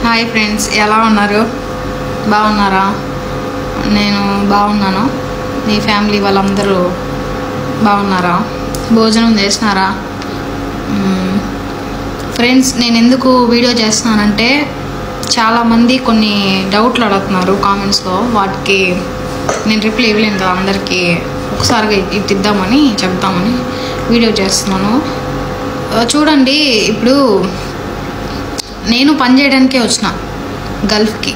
Hi friends, ఎలా ఉన్నారు? బాగున్నారా? నేను బాగున్నాను. మీ ఫ్యామిలీ వాళ్ళందరూ బాగున్నారా? భోజనం చేసినారా? ఫ్రెండ్స్, నేను ఎందుకు వీడియో చేస్తున్నానంటే చాలామంది కొన్ని డౌట్లు అడుగుతున్నారు కామెంట్స్లో. వాటికి నేను రిప్లై ఇవ్వలేను కదా అందరికీ. ఒకసారిగా ఇద్దామని చెప్తామని వీడియో చేస్తున్నాను. చూడండి, ఇప్పుడు నేను పని చేయడానికే వచ్చిన గల్ఫ్కి,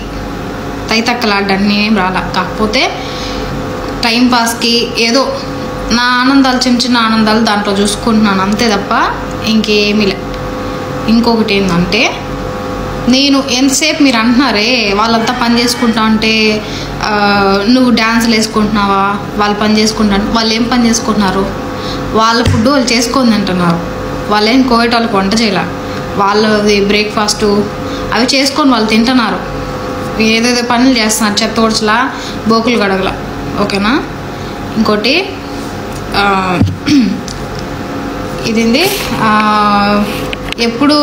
తైతక్కలాడడానికి నేనేం రాలా. కాకపోతే టైంపాస్కి ఏదో నా ఆనందాలు, చిన్న చిన్న ఆనందాలు దాంట్లో చూసుకుంటున్నాను అంతే తప్ప ఇంకేమీ లే. ఇంకొకటి ఏంటంటే, నేను ఎంతసేపు మీరు అంటున్నారే వాళ్ళంతా పని చేసుకుంటా అంటే నువ్వు డ్యాన్సులు వేసుకుంటున్నావా, వాళ్ళు పని చేసుకుంటా. వాళ్ళు ఏం పని చేసుకుంటున్నారు? వాళ్ళ ఫుడ్ వాళ్ళు చేసుకొని తింటున్నారు. వాళ్ళు ఏం కోవిడ్ వాళ్ళకి వంట చేయాల. వాళ్ళది బ్రేక్ఫాస్టు అవి చేసుకొని వాళ్ళు తింటున్నారు. ఏదేదో పనులు చేస్తున్నారు, చెత్త ఊడ్చలా, బోకులు గడగల. ఓకేనా? ఇంకోటి ఇదింది, ఎప్పుడు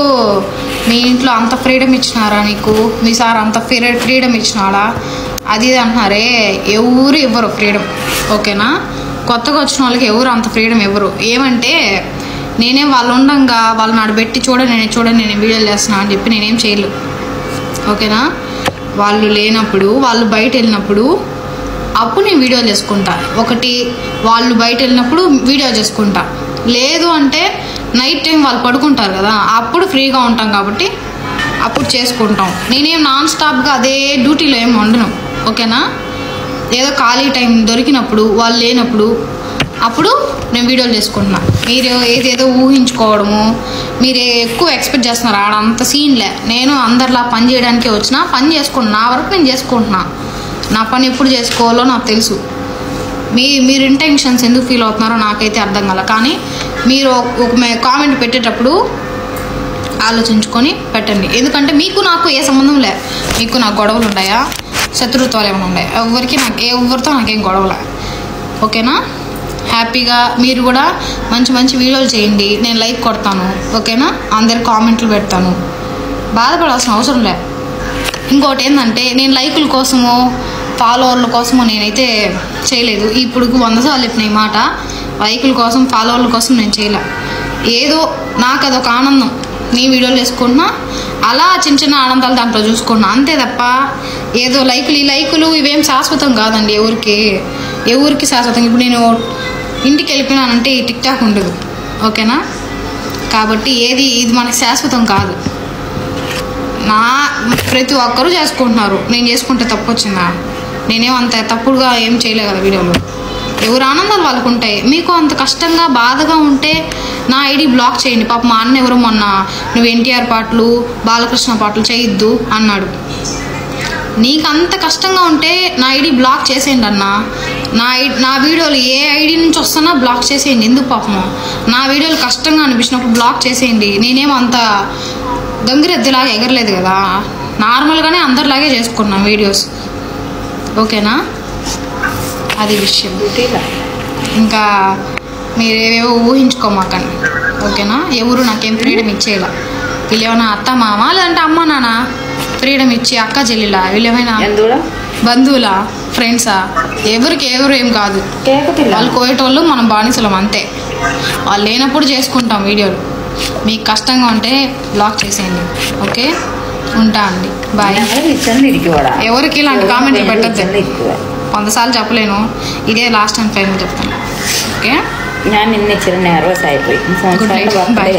మీ ఇంట్లో అంత ఫ్రీడమ్ ఇచ్చినారా నీకు? మీ సార్ అంత ఫ్రీడమ్ ఇచ్చినాడా? అది అంటున్నారే, ఎవరు ఇవ్వరు ఫ్రీడమ్. ఓకేనా? కొత్తగా వచ్చిన వాళ్ళకి ఎవరు అంత ఫ్రీడమ్ ఇవ్వరు. ఏమంటే నేనేం వాళ్ళు ఉండంగా వాళ్ళని ఆడబెట్టి చూడండి నేను వీడియోలు చేస్తున్నా అని చెప్పి నేనేం చేయలేదు. ఓకేనా? వాళ్ళు లేనప్పుడు, వాళ్ళు బయట వెళ్ళినప్పుడు అప్పుడు నేను వీడియో చేసుకుంటా. ఒకటి, వాళ్ళు బయట వెళ్ళినప్పుడు వీడియో చేసుకుంటా. లేదు అంటే నైట్ టైం వాళ్ళు పడుకుంటారు కదా, అప్పుడు ఫ్రీగా ఉంటాం కాబట్టి అప్పుడు చేసుకుంటాం. నేనేం నాన్ స్టాప్గా అదే డ్యూటీలో ఏమి ఉండను. ఓకేనా? ఏదో ఖాళీ టైం దొరికినప్పుడు, వాళ్ళు లేనప్పుడు అప్పుడు నేను వీడియోలు చేసుకుంటున్నా. మీరు ఏదేదో ఊహించుకోవడము, మీరు ఎక్కువ ఎక్స్పెక్ట్ చేస్తున్నారు. ఆడంత సీన్లే. నేను అందరిలా పని చేయడానికే వచ్చిన, పని చేసుకుంటున్నా. నా వరకు నేను చేసుకుంటున్నా. నా పని ఎప్పుడు చేసుకోవాలో నాకు తెలుసు. మీరు ఇంటెన్షన్స్ ఎందుకు ఫీల్ అవుతున్నారో నాకైతే అర్థం కాల. కానీ మీరు ఒక కామెంట్ పెట్టేటప్పుడు ఆలోచించుకొని పెట్టండి. ఎందుకంటే మీకు నాకు ఏ సంబంధం లే. మీకు నాకు గొడవలు ఉన్నాయా, శత్రుత్వాలు ఏమైనా ఉన్నాయా? ఎవరితో నాకేం గొడవలే. ఓకేనా? హ్యాపీగా మీరు కూడా మంచి వీడియోలు చేయండి. నేను లైక్ కొడతాను. ఓకేనా? అందరు కామెంట్లు పెడతాను. బాధపడాల్సిన అవసరం లే. ఇంకోటి ఏంటంటే, నేను లైకుల కోసమో ఫాలోవర్ల కోసమో నేనైతే చేయలేదు. ఇప్పుడు 100 సార్లు చెప్పిన ఈ మాట. లైకుల కోసం, ఫాలోవర్ల కోసం నేను చేయలే. ఏదో నాకు అదొక ఆనందం. నీ వీడియోలు వేసుకుంటున్నా, అలా చిన్న చిన్న ఆనందాలు దాంట్లో చూసుకున్నా అంతే తప్ప ఏదో ఈ లైకులు ఇవేం శాశ్వతం కాదండి. ఎవరికి శాశ్వతం. ఇప్పుడు నేను ఇంటికి వెళ్ళిపోయినానంటే ఈ టిక్ టాక్ ఉండదు. ఓకేనా? కాబట్టి ఇది మనకు శాశ్వతం కాదు. ప్రతి ఒక్కరూ చేసుకుంటున్నారు. నేను చేసుకుంటే తప్పు వచ్చిందా? నేనేమంత తప్పుడుగా ఏం చేయలే కదా వీడియోలో. ఎవరు ఆనందాలు వాళ్ళకు ఉంటాయి. మీకు అంత కష్టంగా బాధగా ఉంటే నా ఐడి బ్లాక్ చేయండి. పాప మా అన్న ఎవరో మొన్న నువ్వు ఎన్టీఆర్ పాటలు, బాలకృష్ణ పాటలు చేయొద్దు అన్నాడు. నీకు అంత కష్టంగా ఉంటే నా ఐడి బ్లాక్ చేసేయండి అన్న. నా వీడియోలు ఏ ఐడి నుంచి వస్తున్నా బ్లాక్ చేసేయండి. ఎందుకు పాపము? నా వీడియోలు కష్టంగా అనిపించినప్పుడు బ్లాక్ చేసేయండి. నేనేమంత గంగిరెద్దులాగా ఎగరలేదు కదా. నార్మల్గానే అందరిలాగే చేసుకున్నాను వీడియోస్. ఓకేనా? అది విషయం. ఇంకా మీరేవేవో ఊహించుకోమాకండి. ఓకేనా? ఎవరు నాకేం ఫ్రీడమ్ ఇచ్చేలా. వీళ్ళు ఏమైనా అత్త మామ, లేదంటే అమ్మ నాన్న ఫ్రీడమ్ ఇచ్చి అక్క చెల్లిలా, వీళ్ళు ఏమైనా బంధువులా, ఫ్రెండ్సా? ఎవరు ఏం కాదు. వాళ్ళు కోయేటోళ్ళు, మనం బానిసలం అంతే. వాళ్ళు లేనప్పుడు చేసుకుంటాం వీడియోలు. మీకు కష్టంగా ఉంటే బ్లాక్ చేసేయండి. ఓకే? ఉంటా అండి. బాయ్. ఎవరికి ఇలాంటి కామెంట్లు పెట్టద్దు. 100 సార్లు చెప్పలేను. ఇదే లాస్ట్ అండ్ ఫైనల్ చెప్తాను. ఓకే? ഞാൻ ഇന്ന് ഇച്ചിരി നെർവസ് ആയിപ്പോയി. Good night. బాయ్.